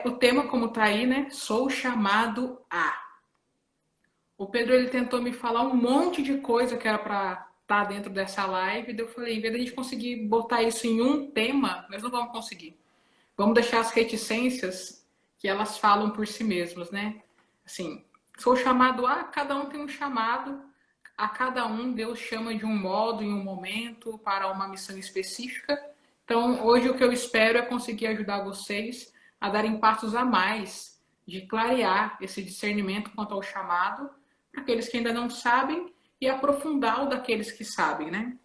O tema, como tá aí, né? Sou chamado a. O Pedro, ele tentou me falar um monte de coisa que era para estar dentro dessa live. Daí eu falei, em vez de a gente conseguir botar isso em um tema, nós não vamos conseguir. Vamos deixar as reticências que elas falam por si mesmas, né? Assim, sou chamado a, cada um tem um chamado, a cada um Deus chama de um modo, em um momento, para uma missão específica. Então, hoje o que eu espero é conseguir ajudar vocês a darem passos a mais, de clarear esse discernimento quanto ao chamado, para aqueles que ainda não sabem, e aprofundar o daqueles que sabem, né?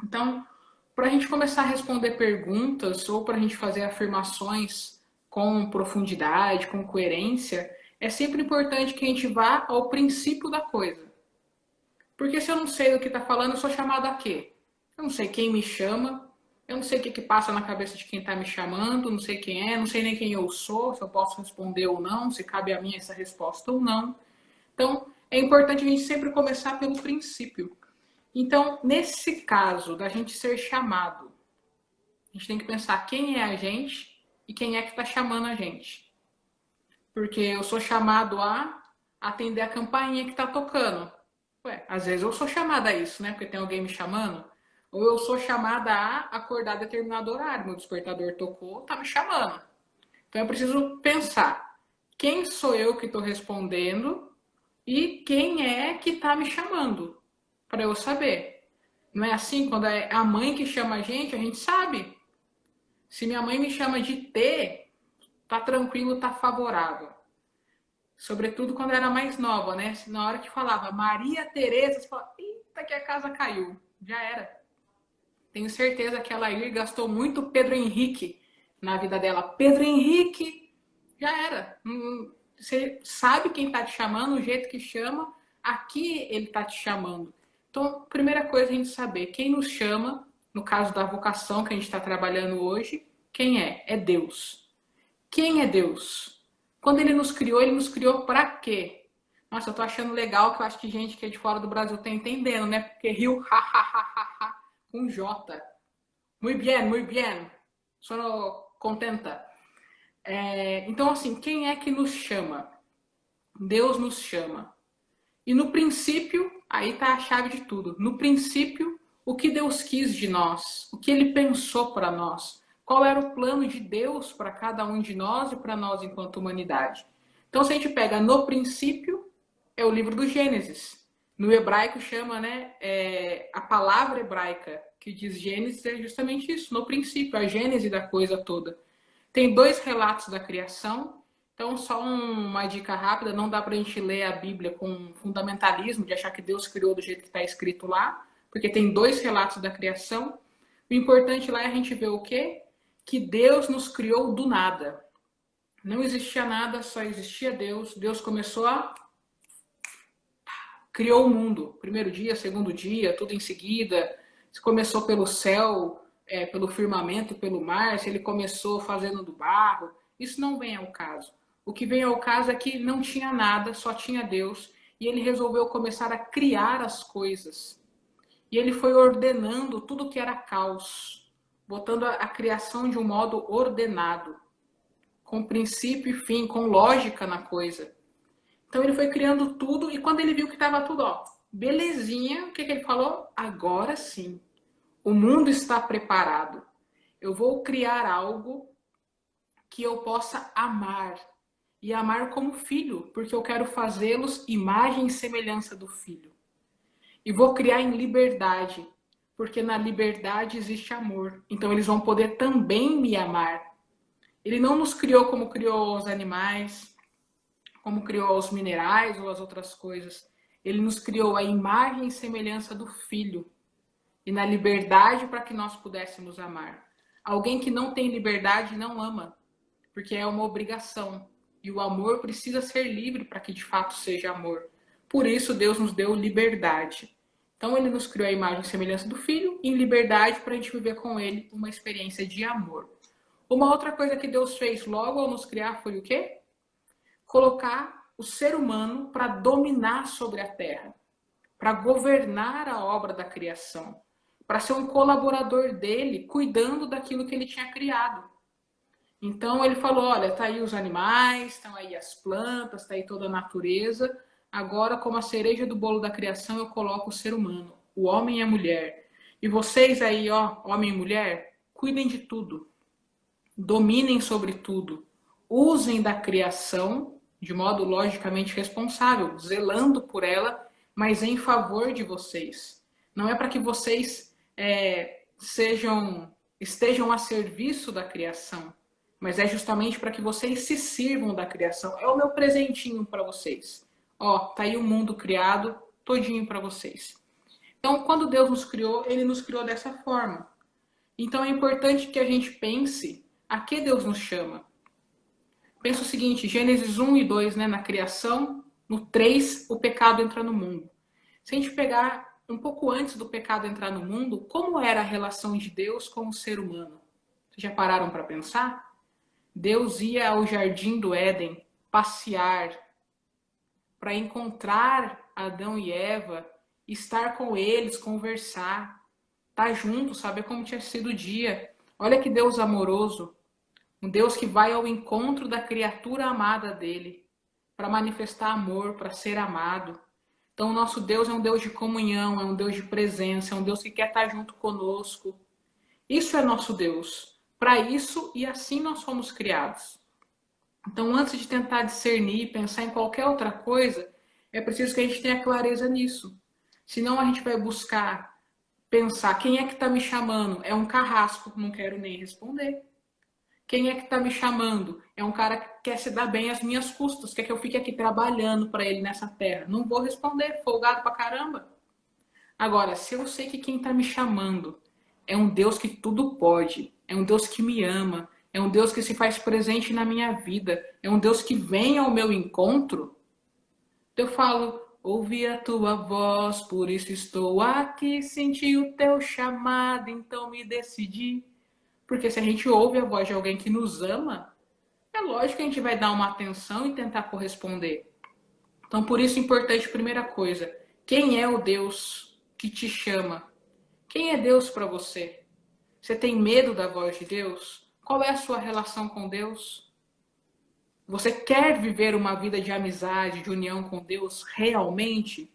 Então, para a gente começar a responder perguntas ou para a gente fazer afirmações com profundidade, com coerência, é sempre importante que a gente vá ao princípio da coisa. Porque se eu não sei do que está falando, eu sou chamado a quê? Eu não sei quem me chama, eu não sei o que passa na cabeça de quem está me chamando, não sei quem é, não sei nem quem eu sou, se eu posso responder ou não, se cabe a mim essa resposta ou não. Então, é importante a gente sempre começar pelo princípio. Então, nesse caso da gente ser chamado, a gente tem que pensar quem é a gente e quem é que está chamando a gente. Porque eu sou chamado a atender a campainha que está tocando. Ué, às vezes eu sou chamada a isso, né? Porque tem alguém me chamando. Ou eu sou chamada a acordar a determinado horário. Meu despertador tocou, tá me chamando. Então eu preciso pensar quem sou eu que estou respondendo e quem é que está me chamando, para eu saber. Não é assim? Quando é a mãe que chama a gente sabe. Se minha mãe me chama de T, tá tranquilo, tá favorável. Sobretudo quando era mais nova, né? Na hora que falava Maria Tereza, você fala, eita, que a casa caiu. Já era. Tenho certeza que a Lair gastou muito Pedro Henrique na vida dela. Pedro Henrique, já era. Você sabe quem tá te chamando, o jeito que chama, aqui ele tá te chamando. Então, primeira coisa é a gente saber quem nos chama, no caso da vocação que a gente está trabalhando hoje, quem é? É Deus. Quem é Deus? Quando ele nos criou para quê? Nossa, eu tô achando legal que eu acho que gente que é de fora do Brasil tá entendendo, né? Porque riu, ha, ha, ha, ha, ha, com J. Muy bien, muy bien. Sono contenta. Então, assim, quem é que nos chama? Deus nos chama. E no princípio, aí está a chave de tudo. No princípio, o que Deus quis de nós, o que Ele pensou para nós, qual era o plano de Deus para cada um de nós e para nós enquanto humanidade. Então, se a gente pega no princípio, é o livro do Gênesis. No hebraico chama, né, a palavra hebraica que diz Gênesis é justamente isso, no princípio, a gênese da coisa toda. Tem dois relatos da criação. Então, só uma dica rápida, não dá para a gente ler a Bíblia com fundamentalismo, de achar que Deus criou do jeito que está escrito lá, porque tem dois relatos da criação. O importante lá é a gente ver o quê? Que Deus nos criou do nada. Não existia nada, só existia Deus. Deus começou a... criou o mundo. Primeiro dia, segundo dia, tudo em seguida. Começou pelo céu, pelo firmamento, pelo mar. Se ele começou fazendo do barro. Isso não vem ao caso. O que vem ao caso é que não tinha nada, só tinha Deus. E ele resolveu começar a criar as coisas. E ele foi ordenando tudo que era caos. Botando a criação de um modo ordenado. Com princípio e fim, com lógica na coisa. Então ele foi criando tudo e quando ele viu que estava tudo, ó, belezinha, o que ele falou? Agora sim, o mundo está preparado. Eu vou criar algo que eu possa amar. E amar como filho, porque eu quero fazê-los imagem e semelhança do filho. E vou criar em liberdade, porque na liberdade existe amor. Então eles vão poder também me amar. Ele não nos criou como criou os animais, como criou os minerais ou as outras coisas. Ele nos criou a imagem e semelhança do Filho. E na liberdade para que nós pudéssemos amar. Alguém que não tem liberdade não ama, porque é uma obrigação. E o amor precisa ser livre para que de fato seja amor. Por isso Deus nos deu liberdade. Então ele nos criou a imagem e semelhança do Filho em liberdade para a gente viver com ele uma experiência de amor. Uma outra coisa que Deus fez logo ao nos criar foi o quê? Colocar o ser humano para dominar sobre a terra, para governar a obra da criação, para ser um colaborador dele, cuidando daquilo que ele tinha criado. Então ele falou, olha, tá aí os animais, estão aí as plantas, tá aí toda a natureza. Agora, como a cereja do bolo da criação, eu coloco o ser humano, o homem e a mulher. E vocês aí, ó, homem e mulher, cuidem de tudo, dominem sobre tudo, usem da criação de modo logicamente responsável, zelando por ela, mas em favor de vocês. Não é para que vocês estejam a serviço da criação, mas é justamente para que vocês se sirvam da criação. É o meu presentinho para vocês. Ó, tá aí o mundo criado todinho para vocês. Então, quando Deus nos criou, ele nos criou dessa forma. Então é importante que a gente pense a que Deus nos chama. Pensa o seguinte, Gênesis 1 e 2, né, na criação, no 3, o pecado entra no mundo. Se a gente pegar um pouco antes do pecado entrar no mundo, como era a relação de Deus com o ser humano? Vocês já pararam para pensar? Deus ia ao jardim do Éden passear para encontrar Adão e Eva, estar com eles, conversar, estar junto, saber como tinha sido o dia. Olha que Deus amoroso, um Deus que vai ao encontro da criatura amada dele, para manifestar amor, para ser amado. Então, o nosso Deus é um Deus de comunhão, é um Deus de presença, é um Deus que quer estar junto conosco. Isso é nosso Deus. Para isso e assim nós fomos criados. Então, antes de tentar discernir, pensar em qualquer outra coisa, é preciso que a gente tenha clareza nisso. Senão a gente vai buscar pensar quem é que está me chamando? É um carrasco, não quero nem responder. Quem é que está me chamando? É um cara que quer se dar bem às minhas custas, quer que eu fique aqui trabalhando para ele nessa terra. Não vou responder, folgado pra caramba. Agora, se eu sei que quem está me chamando é um Deus que tudo pode, é um Deus que me ama, é um Deus que se faz presente na minha vida, é um Deus que vem ao meu encontro, eu falo, ouvi a tua voz, por isso estou aqui, senti o teu chamado, então me decidi. Porque se a gente ouve a voz de alguém que nos ama, é lógico que a gente vai dar uma atenção e tentar corresponder. Então, por isso, importante, primeira coisa, quem é o Deus que te chama? Quem é Deus para você? Você tem medo da voz de Deus? Qual é a sua relação com Deus? Você quer viver uma vida de amizade, de união com Deus realmente?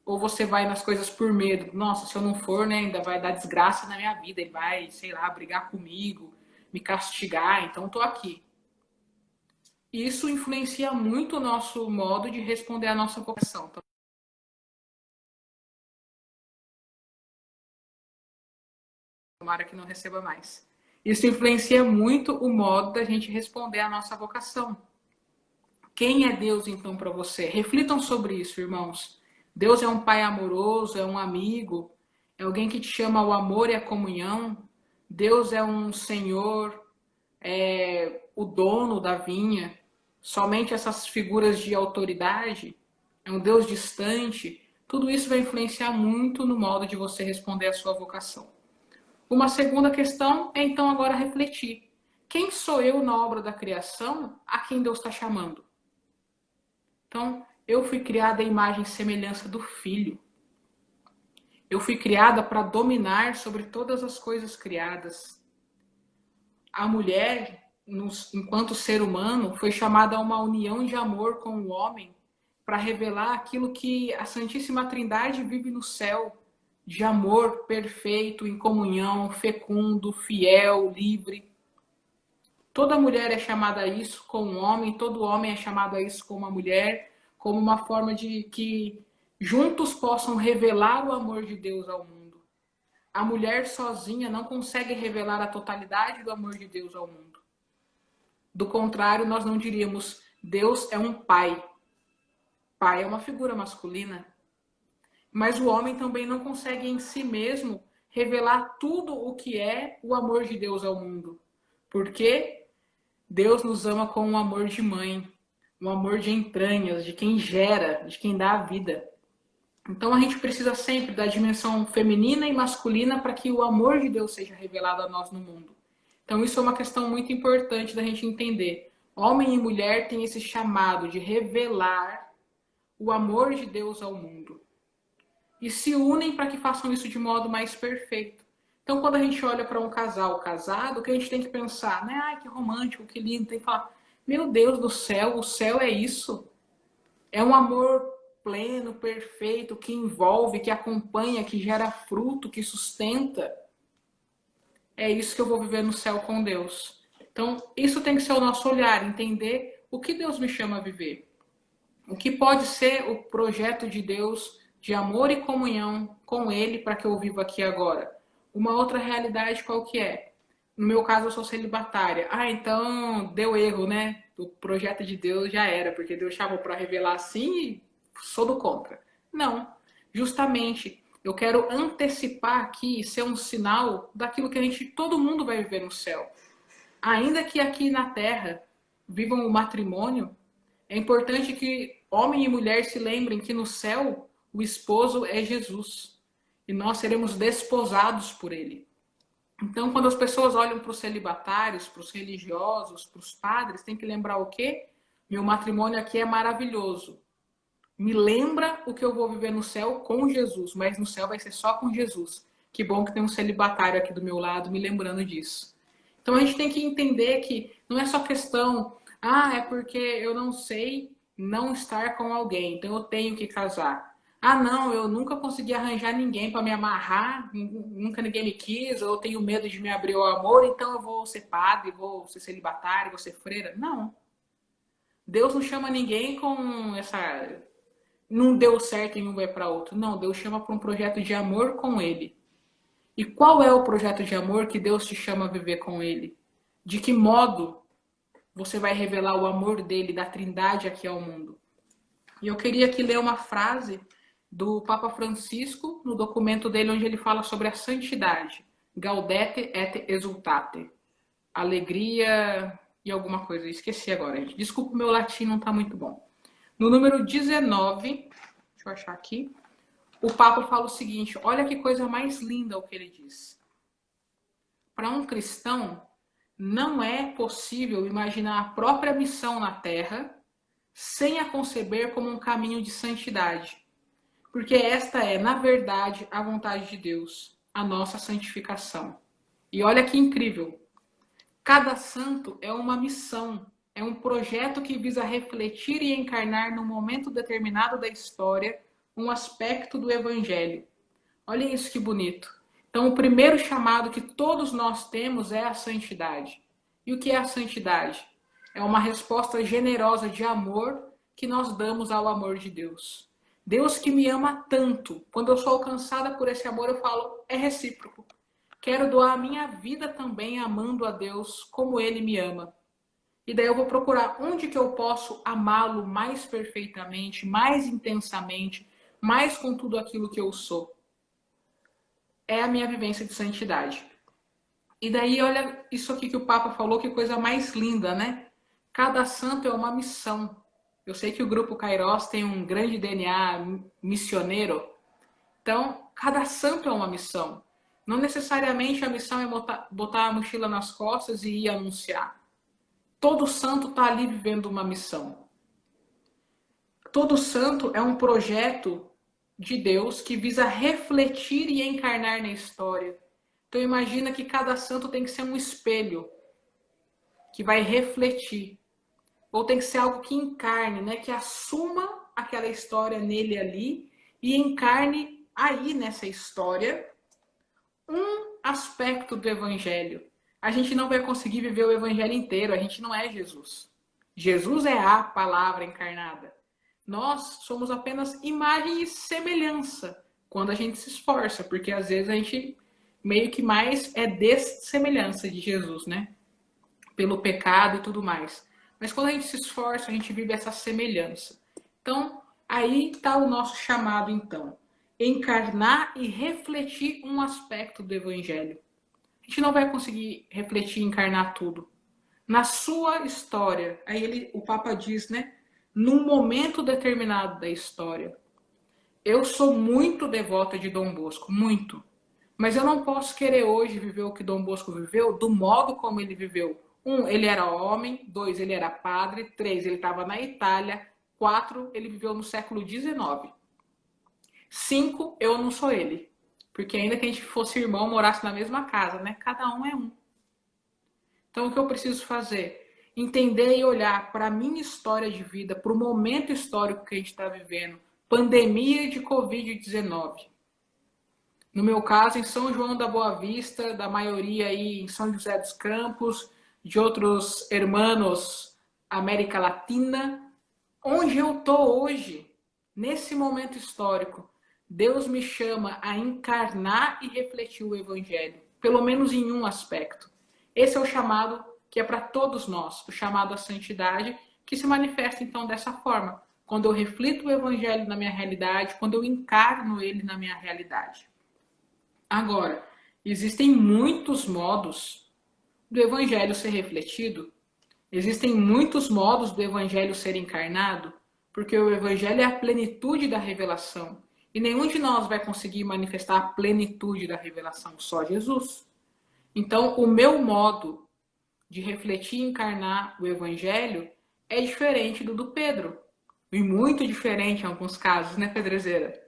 Ou você vai nas coisas por medo? Nossa, se eu não for, né, ainda vai dar desgraça na minha vida. Ele vai, sei lá, brigar comigo, me castigar, então eu tô aqui. Isso influencia muito o nosso modo de responder à nossa vocação. Tomara que não receba mais. Isso influencia muito o modo da gente responder à nossa vocação. Quem é Deus então para você? Reflitam sobre isso, irmãos. Deus é um pai amoroso, é um amigo, é alguém que te chama ao amor e à comunhão. Deus é um senhor, é o dono da vinha. Somente essas figuras de autoridade, é um Deus distante. Tudo isso vai influenciar muito no modo de você responder à sua vocação. Uma segunda questão é então agora refletir. Quem sou eu na obra da criação a quem Deus está chamando? Então, eu fui criada à imagem e semelhança do Filho. Eu fui criada para dominar sobre todas as coisas criadas. A mulher, enquanto ser humano, foi chamada a uma união de amor com o homem para revelar aquilo que a Santíssima Trindade vive no céu, de amor perfeito, em comunhão, fecundo, fiel, livre. Toda mulher é chamada a isso com um homem, todo homem é chamado a isso com uma mulher, como uma forma de que juntos possam revelar o amor de Deus ao mundo. A mulher sozinha não consegue revelar a totalidade do amor de Deus ao mundo. Do contrário, nós não diríamos Deus é um pai. Pai é uma figura masculina. Mas o homem também não consegue em si mesmo revelar tudo o que é o amor de Deus ao mundo. Porque Deus nos ama com um amor de mãe, um amor de entranhas, de quem gera, de quem dá a vida. Então a gente precisa sempre da dimensão feminina e masculina para que o amor de Deus seja revelado a nós no mundo. Então isso é uma questão muito importante da gente entender. Homem e mulher têm esse chamado de revelar o amor de Deus ao mundo. E se unem para que façam isso de modo mais perfeito. Então, quando a gente olha para um casal casado, o que a gente tem que pensar, né? Ai, que romântico, que lindo. Tem que falar, meu Deus do céu, o céu é isso. É um amor pleno, perfeito, que envolve, que acompanha, que gera fruto, que sustenta. É isso que eu vou viver no céu com Deus. Então, isso tem que ser o nosso olhar, entender o que Deus me chama a viver. O que pode ser o projeto de Deus de amor e comunhão com Ele para que eu viva aqui agora. Uma outra realidade qual que é? No meu caso, eu sou celibatária. Ah, então deu erro, né? O projeto de Deus já era, porque Deus chamou para revelar assim e sou do contra. Não. Justamente, eu quero antecipar aqui, ser um sinal daquilo que todo mundo vai viver no céu. Ainda que aqui na terra vivam o matrimônio, é importante que homem e mulher se lembrem que no céu o esposo é Jesus e nós seremos desposados por ele. Então, quando as pessoas olham para os celibatários, para os religiosos, para os padres, tem que lembrar o quê? Meu matrimônio aqui é maravilhoso. Me lembra o que eu vou viver no céu com Jesus, mas no céu vai ser só com Jesus. Que bom que tem um celibatário aqui do meu lado me lembrando disso. Então a gente tem que entender que não é só questão, é porque eu não sei não estar com alguém, então eu tenho que casar. Ah, não, eu nunca consegui arranjar ninguém para me amarrar, nunca ninguém me quis, ou eu tenho medo de me abrir ao amor, então eu vou ser padre, vou ser celibatário, vou ser freira. Não. Deus não chama ninguém com essa. Não deu certo e um vai para outro. Não, Deus chama para um projeto de amor com Ele. E qual é o projeto de amor que Deus te chama a viver com Ele? De que modo você vai revelar o amor dele, da Trindade aqui ao mundo? E eu queria aqui ler uma frase do Papa Francisco, no documento dele, onde ele fala sobre a santidade. Gaudete et exultate. Alegria e alguma coisa. Esqueci agora, gente. Desculpa, o meu latim não está muito bom. No número 19, deixa eu achar aqui, o Papa fala o seguinte, olha que coisa mais linda o que ele diz. Para um cristão, não é possível imaginar a própria missão na Terra sem a conceber como um caminho de santidade. Porque esta é, na verdade, a vontade de Deus, a nossa santificação. E olha que incrível. Cada santo é uma missão, é um projeto que visa refletir e encarnar num momento determinado da história um aspecto do Evangelho. Olha isso que bonito. Então, o primeiro chamado que todos nós temos é a santidade. E o que é a santidade? É uma resposta generosa de amor que nós damos ao amor de Deus. Deus que me ama tanto, quando eu sou alcançada por esse amor, eu falo, é recíproco. Quero doar a minha vida também amando a Deus como Ele me ama. E daí eu vou procurar onde que eu posso amá-lo mais perfeitamente, mais intensamente, mais com tudo aquilo que eu sou. É a minha vivência de santidade. E daí, olha isso aqui que o Papa falou, que coisa mais linda, né? Cada santo é uma missão. Eu sei que o Grupo Kairos tem um grande DNA missioneiro. Então, cada santo é uma missão. Não necessariamente a missão é botar a mochila nas costas e ir anunciar. Todo santo está ali vivendo uma missão. Todo santo é um projeto de Deus que visa refletir e encarnar na história. Então imagina que cada santo tem que ser um espelho que vai refletir. Ou tem que ser algo que encarne, né? Que assuma aquela história nele ali e encarne aí nessa história um aspecto do evangelho. A gente não vai conseguir viver o evangelho inteiro, a gente não é Jesus. Jesus é a palavra encarnada. Nós somos apenas imagem e semelhança quando a gente se esforça, porque às vezes a gente meio que mais é dessemelhança de Jesus, né? Pelo pecado e tudo mais. Mas quando a gente se esforça, a gente vive essa semelhança. Então, aí está o nosso chamado, então. Encarnar e refletir um aspecto do Evangelho. A gente não vai conseguir refletir e encarnar tudo. Na sua história, aí o Papa diz, né? Num momento determinado da história. Eu sou muito devota de Dom Bosco, muito. Mas eu não posso querer hoje viver o que Dom Bosco viveu do modo como ele viveu. 1, ele era homem. 2, ele era padre. 3, ele estava na Itália. 4, ele viveu no século XIX. 5, eu não sou ele. Porque ainda que a gente fosse irmão, morasse na mesma casa, né? Cada um é um. Então, o que eu preciso fazer? Entender e olhar para a minha história de vida, para o momento histórico que a gente está vivendo. Pandemia de Covid-19. No meu caso, em São João da Boa Vista, da maioria aí em São José dos Campos, de outros hermanos América Latina. Onde eu estou hoje, nesse momento histórico, Deus me chama a encarnar e refletir o Evangelho, pelo menos em um aspecto. Esse é o chamado que é para todos nós, o chamado à santidade, que se manifesta então dessa forma, quando eu reflito o Evangelho na minha realidade, quando eu encarno ele na minha realidade. Agora, existem muitos modos do Evangelho ser refletido. Existem muitos modos do Evangelho ser encarnado, porque o Evangelho é a plenitude da revelação. E nenhum de nós vai conseguir manifestar a plenitude da revelação, só Jesus. Então, o meu modo de refletir e encarnar o Evangelho é diferente do Pedro. E muito diferente em alguns casos, né, Pedrezeira?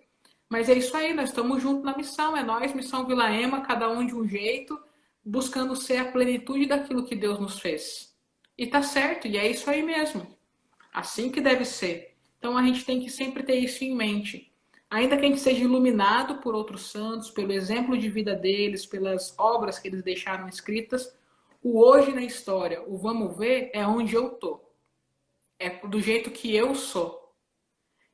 Mas é isso aí, nós estamos juntos na missão. É nós, Missão Vila Ema, cada um de um jeito, buscando ser a plenitude daquilo que Deus nos fez. E tá certo, e é isso aí mesmo. Assim que deve ser. Então a gente tem que sempre ter isso em mente. Ainda que a gente seja iluminado por outros santos, pelo exemplo de vida deles, pelas obras que eles deixaram escritas, o hoje na história, o vamos ver, é onde eu tô. É do jeito que eu sou.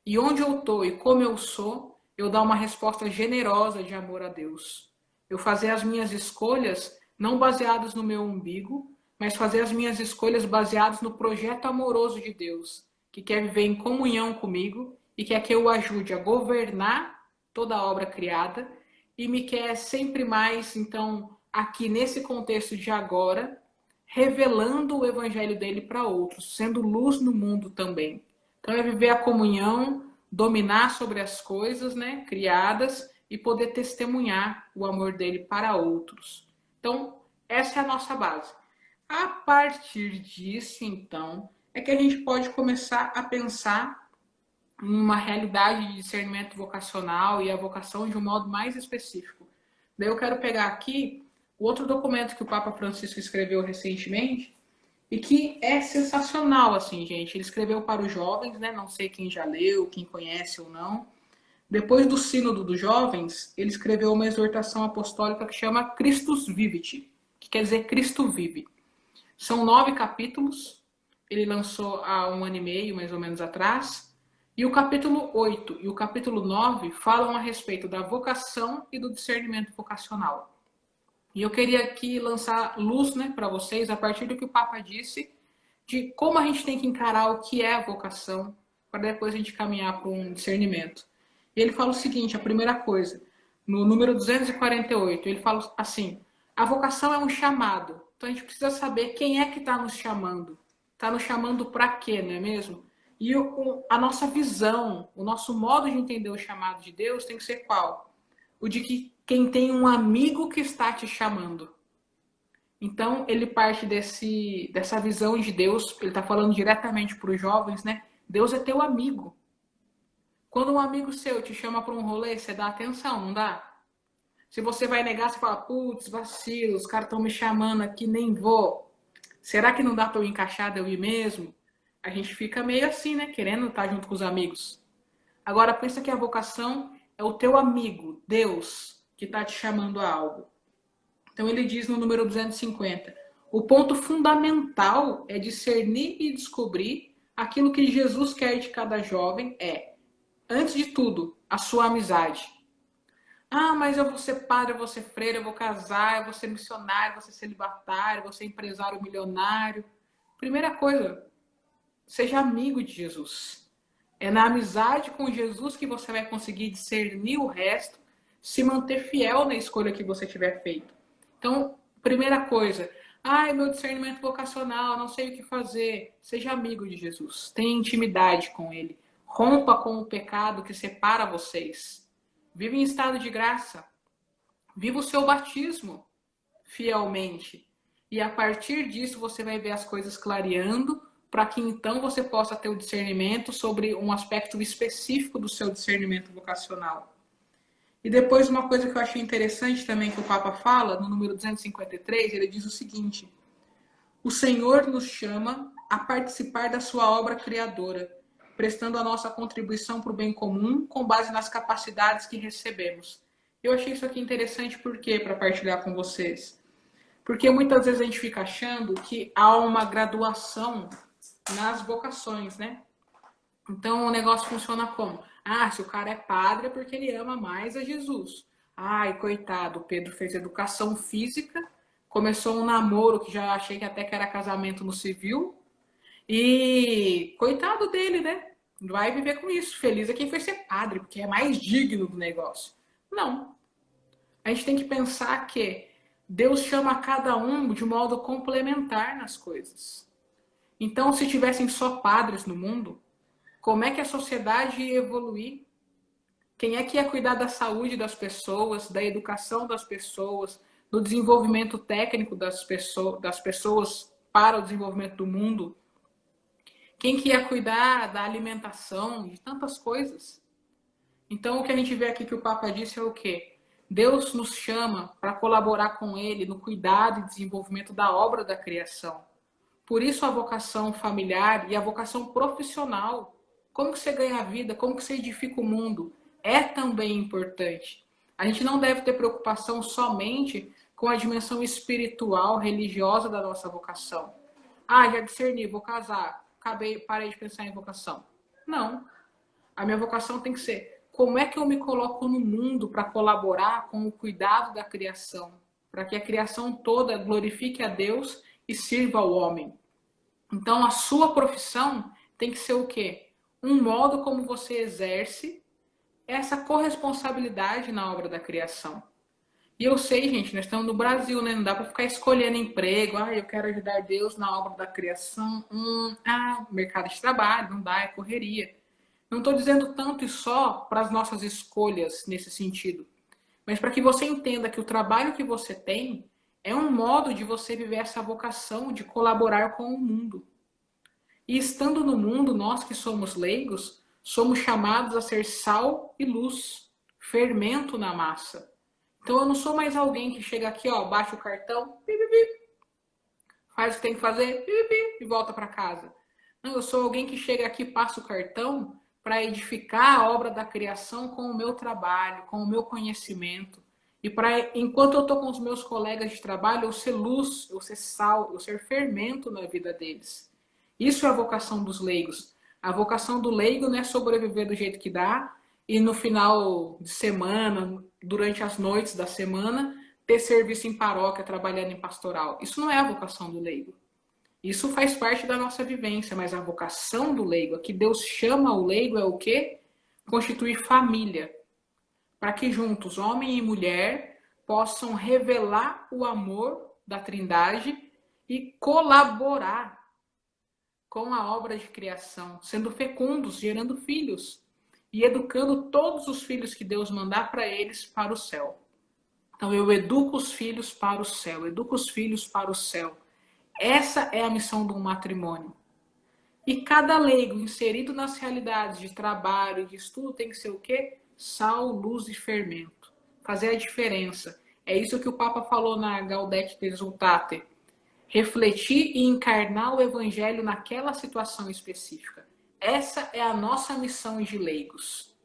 E onde eu tô e como eu sou, eu dar uma resposta generosa de amor a Deus. Eu fazer as minhas escolhas não baseadas no meu umbigo, mas fazer as minhas escolhas baseadas no projeto amoroso de Deus, que quer viver em comunhão comigo e quer que eu o ajude a governar toda a obra criada e me quer sempre mais, então, aqui nesse contexto de agora, revelando o evangelho dele para outros, sendo luz no mundo também. Então é viver a comunhão, dominar sobre as coisas, né, criadas e poder testemunhar o amor dele para outros. Então, essa é a nossa base. A partir disso, então, é que a gente pode começar a pensar em uma realidade de discernimento vocacional e a vocação de um modo mais específico. Daí eu quero pegar aqui o outro documento que o Papa Francisco escreveu recentemente e que é sensacional, assim, gente. Ele escreveu para os jovens, né? Não sei quem já leu, quem conhece ou não. Depois do Sínodo dos Jovens, ele escreveu uma exortação apostólica que chama Christus Vivit, que quer dizer Cristo vive. São 9 capítulos, ele lançou há 1 ano e meio, mais ou menos, atrás. E o capítulo 8 e o capítulo 9 falam a respeito da vocação e do discernimento vocacional. E eu queria aqui lançar luz, né, para vocês, a partir do que o Papa disse, de como a gente tem que encarar o que é a vocação, para depois a gente caminhar para um discernimento. E ele fala o seguinte, a primeira coisa, no número 248, ele fala assim, a vocação é um chamado. Então a gente precisa saber quem é que está nos chamando. Está nos chamando para quê, não é mesmo? E a nossa visão, o nosso modo de entender o chamado de Deus tem que ser qual? O de que quem tem um amigo que está te chamando. Então ele parte dessa visão de Deus, ele está falando diretamente para os jovens, né? Deus é teu amigo. Quando um amigo seu te chama para um rolê, você dá atenção, não dá? Se você vai negar, você fala, putz, vacilo, os caras estão me chamando aqui, nem vou. Será que não dá para eu encaixar, de eu ir mesmo? A gente fica meio assim, né? Querendo estar junto com os amigos. Agora, pensa que a vocação é o teu amigo, Deus, que está te chamando a algo. Então, ele diz no número 250, o ponto fundamental é discernir e descobrir aquilo que Jesus quer de cada jovem é, antes de tudo, a sua amizade. Ah, mas eu vou ser padre, eu vou ser freira, eu vou casar, eu vou ser missionário, eu vou ser celibatário, eu vou ser empresário milionário. Primeira coisa, seja amigo de Jesus. É na amizade com Jesus que você vai conseguir discernir o resto, se manter fiel na escolha que você tiver feito. Então, primeira coisa, meu discernimento vocacional, não sei o que fazer. Seja amigo de Jesus, tenha intimidade com ele. Rompa com o pecado que separa vocês. Viva em estado de graça. Viva o seu batismo fielmente. E a partir disso você vai ver as coisas clareando para que então você possa ter o discernimento sobre um aspecto específico do seu discernimento vocacional. E depois uma coisa que eu achei interessante também que o Papa fala, no número 253, ele diz o seguinte: o Senhor nos chama a participar da sua obra criadora, prestando a nossa contribuição para o bem comum com base nas capacidades que recebemos. Eu achei isso aqui interessante, por quê? Para partilhar com vocês. Porque muitas vezes a gente fica achando que há uma graduação nas vocações, né? Então o negócio funciona como? Ah, se o cara é padre é porque ele ama mais a Jesus. Ai, coitado, o Pedro fez educação física, começou um namoro que já achei que até que era casamento no civil. E coitado dele, né? Vai viver com isso. Feliz é quem foi ser padre, porque é mais digno do negócio. Não. A gente tem que pensar que Deus chama cada um de modo complementar nas coisas. Então, se tivessem só padres no mundo, como é que a sociedade ia evoluir? Quem é que ia cuidar da saúde das pessoas, da educação das pessoas, do desenvolvimento técnico das pessoas para o desenvolvimento do mundo? Quem que ia cuidar da alimentação, de tantas coisas? Então, o que a gente vê aqui que o Papa disse é o quê? Deus nos chama para colaborar com Ele no cuidado e desenvolvimento da obra da criação. Por isso a vocação familiar e a vocação profissional, como que você ganha a vida, como que você edifica o mundo, é também importante. A gente não deve ter preocupação somente com a dimensão espiritual, religiosa da nossa vocação. Ah, já discerni, vou casar, parei de pensar em vocação. Não. A minha vocação tem que ser como é que eu me coloco no mundo para colaborar com o cuidado da criação, para que a criação toda glorifique a Deus e sirva ao homem. Então, a sua profissão tem que ser o quê? Um modo como você exerce essa corresponsabilidade na obra da criação. E eu sei, gente, nós estamos no Brasil, né? Não dá para ficar escolhendo emprego. Ah, eu quero ajudar Deus na obra da criação. Mercado de trabalho, não dá, é correria. Não estou dizendo tanto e só para as nossas escolhas nesse sentido, mas para que você entenda que o trabalho que você tem é um modo de você viver essa vocação de colaborar com o mundo. E estando no mundo, nós que somos leigos, somos chamados a ser sal e luz, fermento na massa. Então eu não sou mais alguém que chega aqui, ó, baixa o cartão, faz o que tem que fazer e volta para casa. Não, eu sou alguém que chega aqui, passa o cartão para edificar a obra da criação com o meu trabalho, com o meu conhecimento. E para, enquanto eu estou com os meus colegas de trabalho, eu ser luz, eu ser sal, eu ser fermento na vida deles. Isso é a vocação dos leigos. A vocação do leigo não é sobreviver do jeito que dá e no final de semana, durante as noites da semana, ter serviço em paróquia, trabalhando em pastoral. Isso não é a vocação do leigo. Isso faz parte da nossa vivência, mas a vocação do leigo, a que Deus chama o leigo é o quê? Constituir família. Para que juntos, homem e mulher, possam revelar o amor da Trindade e colaborar com a obra de criação, sendo fecundos, gerando filhos e educando todos os filhos que Deus mandar para eles para o céu. Então eu educo os filhos para o céu, educo os filhos para o céu. Essa é a missão de um matrimônio. E cada leigo inserido nas realidades de trabalho e de estudo tem que ser o quê? Sal, luz e fermento. Fazer a diferença. É isso que o Papa falou na Gaudete et Exsultate. Refletir e encarnar o evangelho naquela situação específica. Essa é a nossa missão de leigos.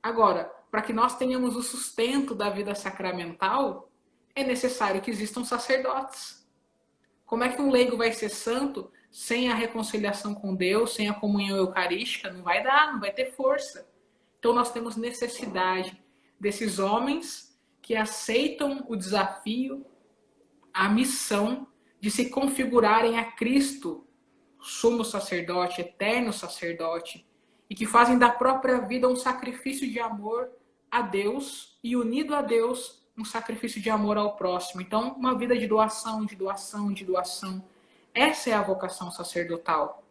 Agora, para que nós tenhamos o sustento da vida sacramental, é necessário que existam sacerdotes. Como é que um leigo vai ser santo sem a reconciliação com Deus, sem a comunhão eucarística? Não vai dar, não vai ter força. Então nós temos necessidade desses homens que aceitam o desafio, a missão de se configurarem a Cristo, sumo sacerdote, eterno sacerdote, e que fazem da própria vida um sacrifício de amor a Deus e unido a Deus um sacrifício de amor ao próximo. Então, uma vida de doação, de doação, de doação. Essa é a vocação sacerdotal.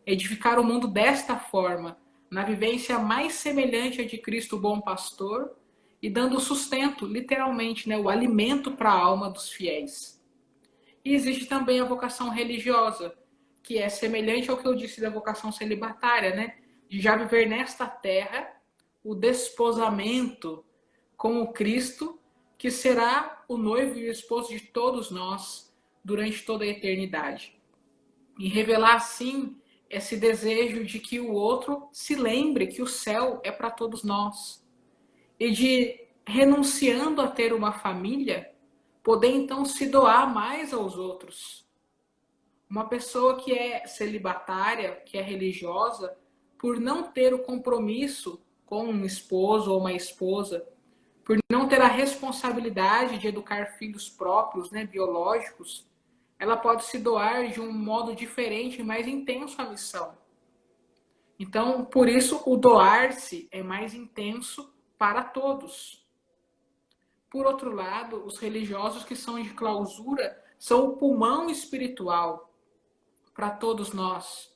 Edificar o mundo desta forma, na vivência mais semelhante à de Cristo, bom pastor, e dando sustento, literalmente, né, o alimento para a alma dos fiéis. E existe também a vocação religiosa, que é semelhante ao que eu disse da vocação celibatária, né? De já viver nesta terra o desposamento com o Cristo, que será o noivo e o esposo de todos nós durante toda a eternidade. E revelar, assim, esse desejo de que o outro se lembre que o céu é para todos nós. E de, renunciando a ter uma família, poder então se doar mais aos outros. Uma pessoa que é celibatária, que é religiosa, por não ter o compromisso com um esposo ou uma esposa, por não ter a responsabilidade de educar filhos próprios, né, biológicos, ela pode se doar de um modo diferente e mais intenso à missão. Então, por isso, o doar-se é mais intenso para todos. Por outro lado, os religiosos que são de clausura são o pulmão espiritual para todos nós.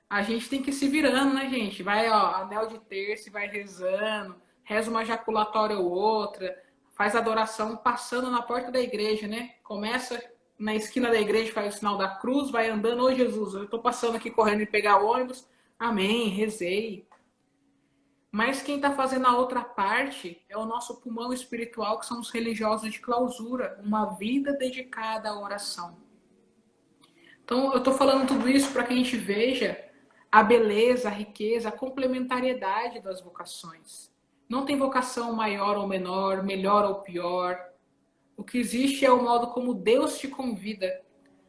A gente tem que ir se virando, né, gente? Vai, ó, anel de terço, vai rezando, reza uma jaculatória ou outra, faz adoração passando na porta da igreja, né? Começa na esquina da igreja, faz o sinal da cruz, vai andando, ô Jesus, eu tô passando aqui correndo e pegar o ônibus. Amém, rezei. Mas quem está fazendo a outra parte é o nosso pulmão espiritual, que são os religiosos de clausura, uma vida dedicada à oração. Então, eu estou falando tudo isso para que a gente veja a beleza, a riqueza, a complementariedade das vocações. Não tem vocação maior ou menor, melhor ou pior. O que existe é o modo como Deus te convida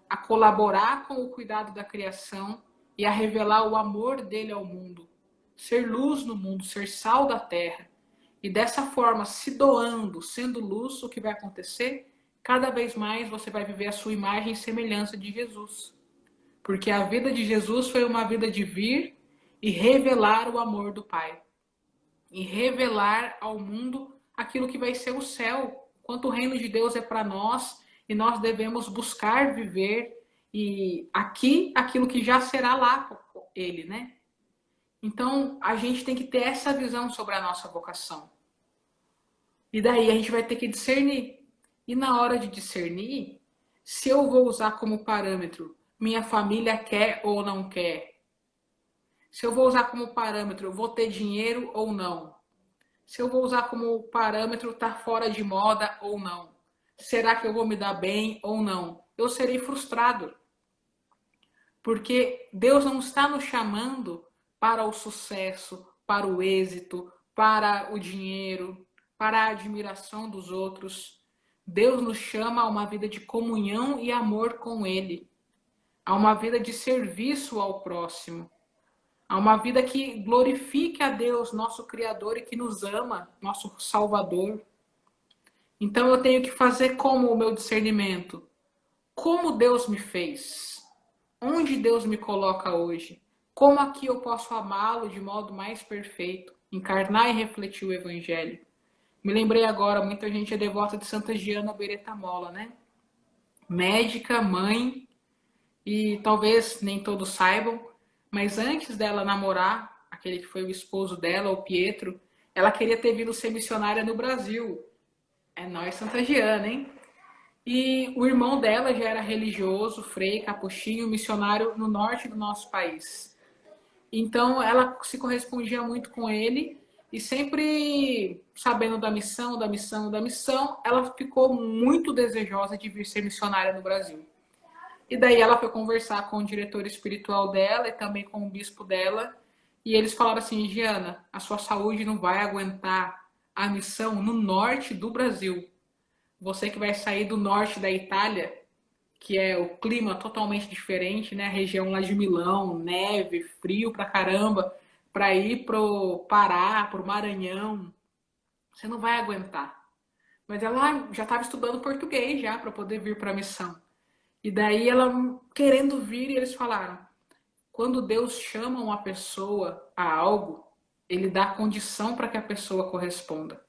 a colaborar com o cuidado da criação e a revelar o amor dele ao mundo. Ser luz no mundo, ser sal da terra. E dessa forma, se doando, sendo luz, o que vai acontecer? Cada vez mais você vai viver a sua imagem e semelhança de Jesus. Porque a vida de Jesus foi uma vida de vir e revelar o amor do Pai. E revelar ao mundo aquilo que vai ser o céu. Quanto o reino de Deus é para nós e nós devemos buscar viver e aqui aquilo que já será lá com ele, né? Então, a gente tem que ter essa visão sobre a nossa vocação. E daí a gente vai ter que discernir. E na hora de discernir, se eu vou usar como parâmetro minha família quer ou não quer, se eu vou usar como parâmetro vou ter dinheiro ou não, se eu vou usar como parâmetro estar fora de moda ou não, será que eu vou me dar bem ou não, eu serei frustrado. Porque Deus não está nos chamando para o sucesso, para o êxito, para o dinheiro, para a admiração dos outros. Deus nos chama a uma vida de comunhão e amor com Ele, a uma vida de serviço ao próximo, a uma vida que glorifique a Deus, nosso Criador, e que nos ama, nosso Salvador. Então eu tenho que fazer como o meu discernimento? Como Deus me fez? Onde Deus me coloca hoje? Como aqui eu posso amá-lo de modo mais perfeito, encarnar e refletir o Evangelho? Me lembrei agora, muita gente é devota de Santa Giana Beretta Molla, né? Médica, mãe, e talvez nem todos saibam, mas antes dela namorar aquele que foi o esposo dela, o Pietro, ela queria ter vindo ser missionária no Brasil. É nós, Santa Giana, hein? E o irmão dela já era religioso, frei, capuchinho, missionário no norte do nosso país. Então ela se correspondia muito com ele e sempre sabendo da missão, da missão, da missão, ela ficou muito desejosa de vir ser missionária no Brasil. E daí ela foi conversar com o diretor espiritual dela e também com o bispo dela. E eles falaram assim, Giana, a sua saúde não vai aguentar a missão no norte do Brasil. Você que vai sair do norte da Itália, que é o clima totalmente diferente, né? A região lá de Milão, neve, frio pra caramba, para ir pro Pará, pro Maranhão, você não vai aguentar. Mas ela já estava estudando português já para poder vir para a missão. E daí ela querendo vir, e eles falaram: quando Deus chama uma pessoa a algo, ele dá condição para que a pessoa corresponda.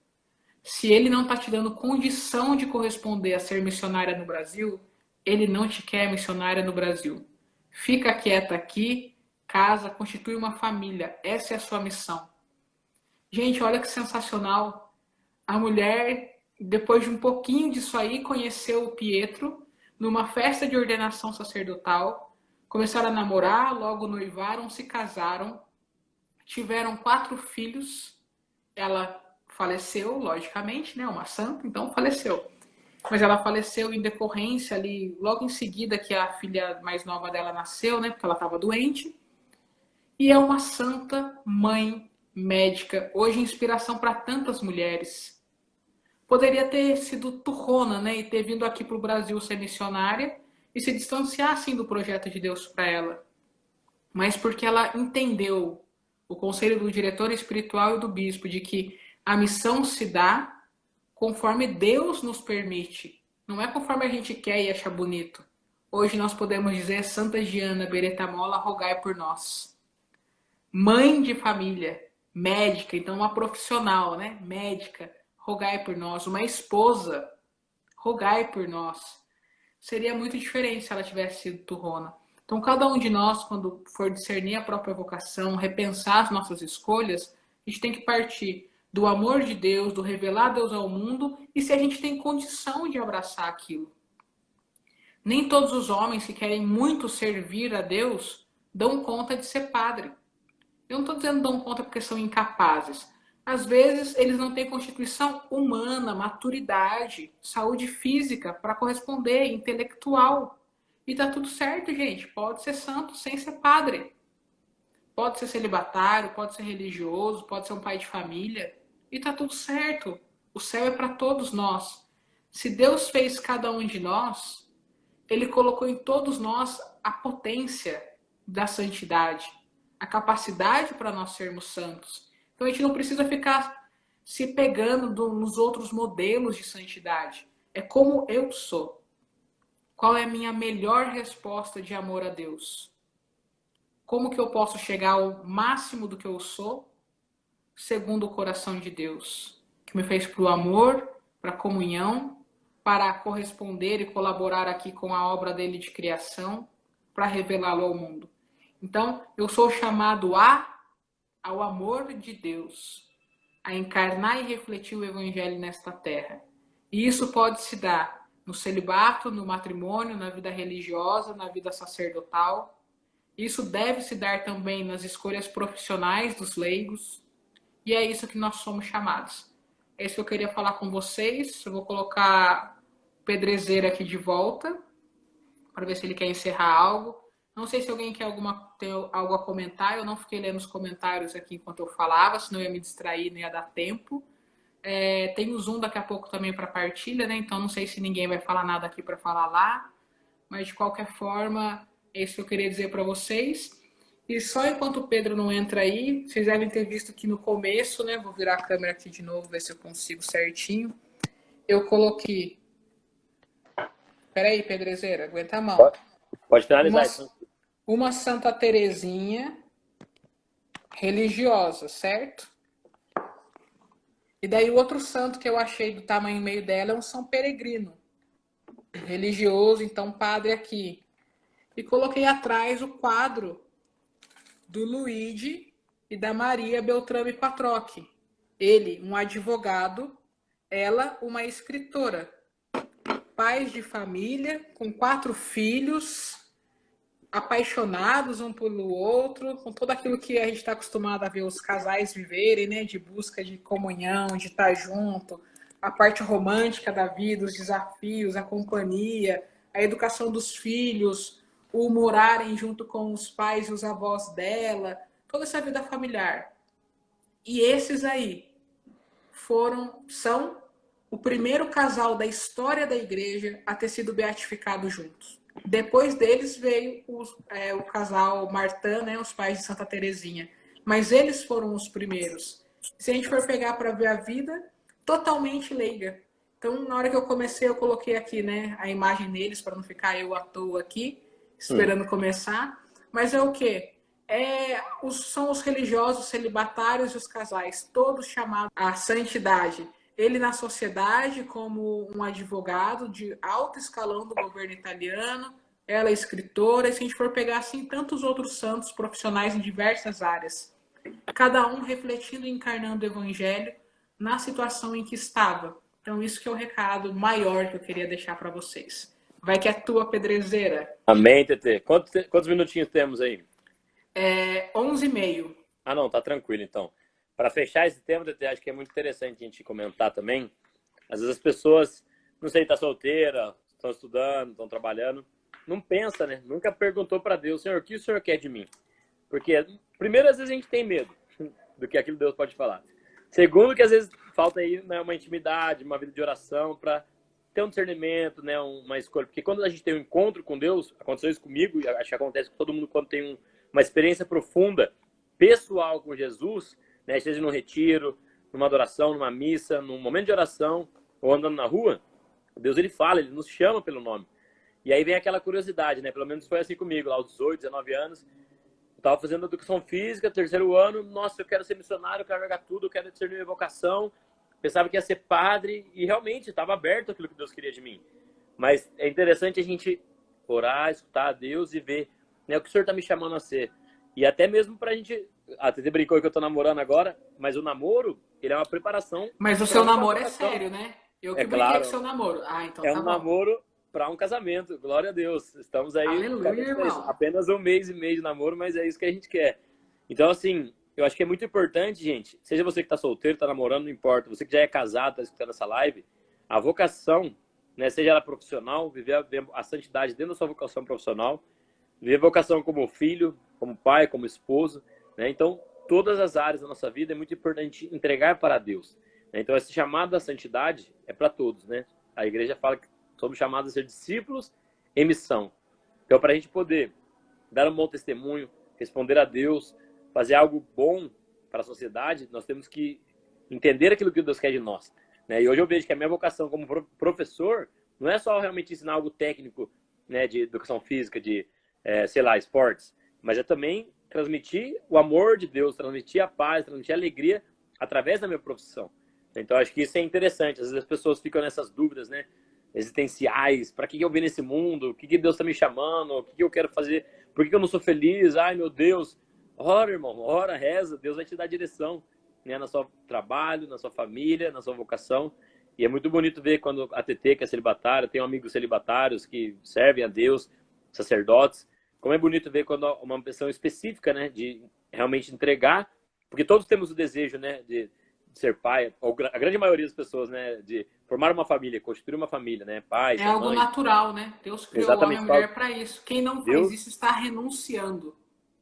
Se ele não está te dando condição de corresponder a ser missionária no Brasil, ele não te quer missionária no Brasil. Fica quieta aqui, casa, constitui uma família. Essa é a sua missão. Gente, olha que sensacional. A mulher, depois de um pouquinho disso aí, conheceu o Pietro numa festa de ordenação sacerdotal. Começaram a namorar, logo noivaram, se casaram. Tiveram 4 filhos. Ela faleceu, logicamente, né? Uma santa, então faleceu. Mas ela faleceu em decorrência ali, logo em seguida que a filha mais nova dela nasceu, né? Porque ela estava doente. E é uma santa mãe médica, hoje inspiração para tantas mulheres. Poderia ter sido turrona, né? E ter vindo aqui para o Brasil ser missionária e se distanciar, assim, do projeto de Deus para ela. Mas porque ela entendeu o conselho do diretor espiritual e do bispo de que a missão se dá conforme Deus nos permite. Não é conforme a gente quer e acha bonito. Hoje nós podemos dizer: Santa Giana Beretamola, rogai por nós. Mãe de família, médica, então uma profissional, né? Médica, rogai por nós. Uma esposa, rogai por nós. Seria muito diferente se ela tivesse sido turrona. Então, cada um de nós, quando for discernir a própria vocação, repensar as nossas escolhas, a gente tem que partir do amor de Deus, do revelar Deus ao mundo, e se a gente tem condição de abraçar aquilo. Nem todos os homens que querem muito servir a Deus dão conta de ser padre. Eu não estou dizendo dão conta porque são incapazes. Às vezes, eles não têm constituição humana, maturidade, saúde física para corresponder, intelectual. E tá tudo certo, gente. Pode ser santo sem ser padre. Pode ser celibatário, pode ser religioso, pode ser um pai de família. E tá tudo certo. O céu é para todos nós. Se Deus fez cada um de nós, Ele colocou em todos nós a potência da santidade, a capacidade para nós sermos santos. Então a gente não precisa ficar se pegando nos outros modelos de santidade. É como eu sou. Qual é a minha melhor resposta de amor a Deus? Como que eu posso chegar ao máximo do que eu sou, segundo o coração de Deus, que me fez para o amor, para a comunhão, para corresponder e colaborar aqui com a obra dele de criação, para revelá-lo ao mundo. Então, eu sou chamado ao amor de Deus, a encarnar e refletir o Evangelho nesta terra. E isso pode se dar no celibato, no matrimônio, na vida religiosa, na vida sacerdotal. Isso deve se dar também nas escolhas profissionais dos leigos. E é isso que nós somos chamados. É isso que eu queria falar com vocês. Eu vou colocar o Pedrezeira aqui de volta, para ver se ele quer encerrar algo. Não sei se alguém tem algo a comentar. Eu não fiquei lendo os comentários aqui enquanto eu falava, senão eu ia me distrair, não ia dar tempo. Tem o Zoom daqui a pouco também para partilha, né? Então não sei se ninguém vai falar nada aqui para falar lá. Mas de qualquer forma, é isso que eu queria dizer para vocês. E só enquanto o Pedro não entra aí, vocês devem ter visto que no começo, né? Vou virar a câmera aqui de novo, ver se eu consigo certinho. Eu coloquei. Peraí, Pedrezeira, aguenta a mão. Pode finalizar isso. Uma Santa Terezinha religiosa, certo? E daí o outro santo que eu achei do tamanho meio dela é um São Peregrino. Religioso, então padre aqui. E coloquei atrás o quadro do Luigi e da Maria Beltrame Patroque. Ele, um advogado, ela, uma escritora. Pais de família, com 4 filhos, apaixonados um pelo outro, com tudo aquilo que a gente está acostumado a ver os casais viverem, né? De busca de comunhão, de estar junto, a parte romântica da vida, os desafios, a companhia, a educação dos filhos, o morarem junto com os pais e os avós dela, toda essa vida familiar. E esses aí são o primeiro casal da história da igreja a ter sido beatificado juntos. Depois deles veio o casal Martin, né, os pais de Santa Terezinha. Mas eles foram os primeiros. Se a gente for pegar para ver a vida, totalmente leiga. Então, na hora que eu comecei, eu coloquei aqui, né, a imagem deles, para não ficar eu à toa aqui, esperando começar. Mas é o quê? São os religiosos, celibatários e os casais, todos chamados à santidade. Ele na sociedade como um advogado de alto escalão do governo italiano, ela é escritora, e se a gente for pegar assim tantos outros santos profissionais em diversas áreas, cada um refletindo e encarnando o evangelho na situação em que estava. Então isso que é o recado maior que eu queria deixar para vocês. Vai que é tua, Pedrezeira. Amém, Tetê. Quantos minutinhos temos aí? 11h30. Ah, não, tá tranquilo então. Para fechar esse tema, TT, acho que é muito interessante a gente comentar também. Às vezes as pessoas, não sei, tá solteira, estão estudando, estão trabalhando, não pensa, né? Nunca perguntou para Deus, Senhor, o que o Senhor quer de mim? Porque, primeiro, às vezes a gente tem medo do que aquilo Deus pode falar. Segundo, que às vezes falta aí, né, uma intimidade, uma vida de oração para ter um discernimento, né, uma escolha. Porque quando a gente tem um encontro com Deus, aconteceu isso comigo, e acho que acontece com todo mundo quando tem uma experiência profunda, pessoal com Jesus, né, seja num retiro, numa adoração, numa missa, num momento de oração, ou andando na rua, Deus ele fala, ele nos chama pelo nome. E aí vem aquela curiosidade, né? Pelo menos foi assim comigo, lá aos 18, 19 anos. Eu estava fazendo educação física, terceiro ano. Nossa, eu quero ser missionário, eu quero jogar tudo, eu quero discernir minha vocação. Pensava que ia ser padre e realmente estava aberto aquilo que Deus queria de mim. Mas é interessante a gente orar, escutar a Deus e ver, né, o que o Senhor está me chamando a ser. E até mesmo para a gente... A Tete brincou que eu estou namorando agora, mas o namoro, ele é uma preparação... Mas o seu namoro é sério, né? Eu que brinquei claro, com o seu namoro. Ah, então é tá um bom. namoro para um casamento, glória a Deus. Estamos aí, Aleluia, irmão. apenas um mês e meio de namoro, mas é isso que a gente quer. Então, assim, eu acho que é muito importante, gente, seja você que está solteiro, está namorando, não importa, você que já é casado, está escutando essa live, a vocação, né, seja ela profissional, viver a santidade dentro da sua vocação profissional, viver a vocação como filho, como pai, como esposo, né? Então, todas as áreas da nossa vida é muito importante entregar para Deus. Né? Então, esse chamado à santidade é para todos, né? A igreja fala que somos chamados a ser discípulos em missão. Então, para a gente poder dar um bom testemunho, responder a Deus, fazer algo bom para a sociedade, nós temos que entender aquilo que Deus quer de nós. Né? E hoje eu vejo que a minha vocação como professor não é só realmente ensinar algo técnico, né, de educação física, de, sei lá, esportes, mas é também transmitir o amor de Deus, transmitir a paz, transmitir a alegria através da minha profissão. Então, acho que isso é interessante. Às vezes as pessoas ficam nessas dúvidas, né, existenciais. Para que eu vim nesse mundo? O que Deus está me chamando? O que eu quero fazer? Por que eu não sou feliz? Ai, meu Deus. Ora, irmão, ora, reza. Deus vai te dar direção, né, no seu trabalho, na sua família, na sua vocação. E é muito bonito ver quando a TT, que é celibatária, tem amigos celibatários que servem a Deus, sacerdotes. Como é bonito ver quando uma pessoa específica, né, de realmente entregar, porque todos temos o desejo, né, de ser pai, ou a grande maioria das pessoas, né, de formar uma família, constituir uma família, né, pai, É algo mãe. natural, né? Deus criou o homem e a mulher para isso. Quem não faz Deus... isso está renunciando.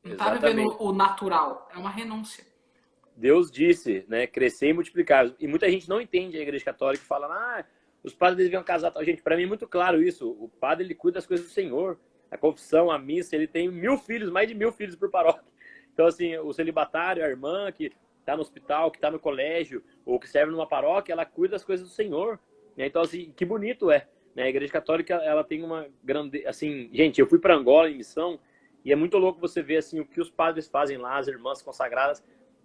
Não está Exatamente. vivendo o natural. É uma renúncia. Deus disse, né, crescer e multiplicar. E muita gente não entende a igreja católica e fala, ah, os padres deviam casar. Gente, para mim é muito claro isso. O padre, ele cuida das coisas do Senhor. A confissão, a missa, ele tem 1000 filhos, mais de 1000 filhos por paróquia. Então, assim, o celibatário, a irmã que está no hospital, que está no colégio, ou que serve numa paróquia, ela cuida das coisas do Senhor. Né? Então, assim, que bonito é. Né? A igreja católica, ela tem uma grande... Assim, gente, eu fui para Angola em missão, e é muito louco você ver, assim, o que os padres fazem lá, as irmãs consagradas.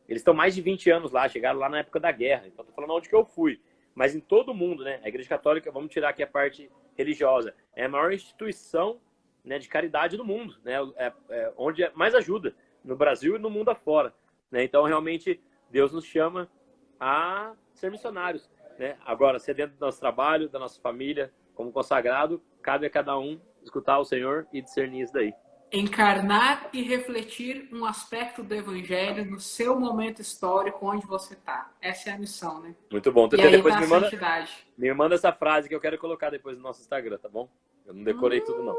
Eles estão mais de 20 anos lá, chegaram lá na época da guerra. Então, estou falando onde que eu fui. Mas em todo o mundo, né? A igreja católica, vamos tirar aqui a parte religiosa, é a maior instituição, né, de caridade do mundo, né? Onde mais ajuda, no Brasil e no mundo afora. Né? Então, realmente, Deus nos chama a ser missionários. Né? Agora, ser dentro do nosso trabalho, da nossa família, como consagrado, cabe a cada um escutar o Senhor e discernir isso daí. Encarnar e refletir um aspecto do Evangelho no seu momento histórico onde você está. Essa é a missão, né? Muito bom. E aí depois tá a me manda essa frase que eu quero colocar depois no nosso Instagram, tá bom? Eu não decorei tudo, não.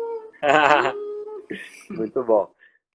Muito bom.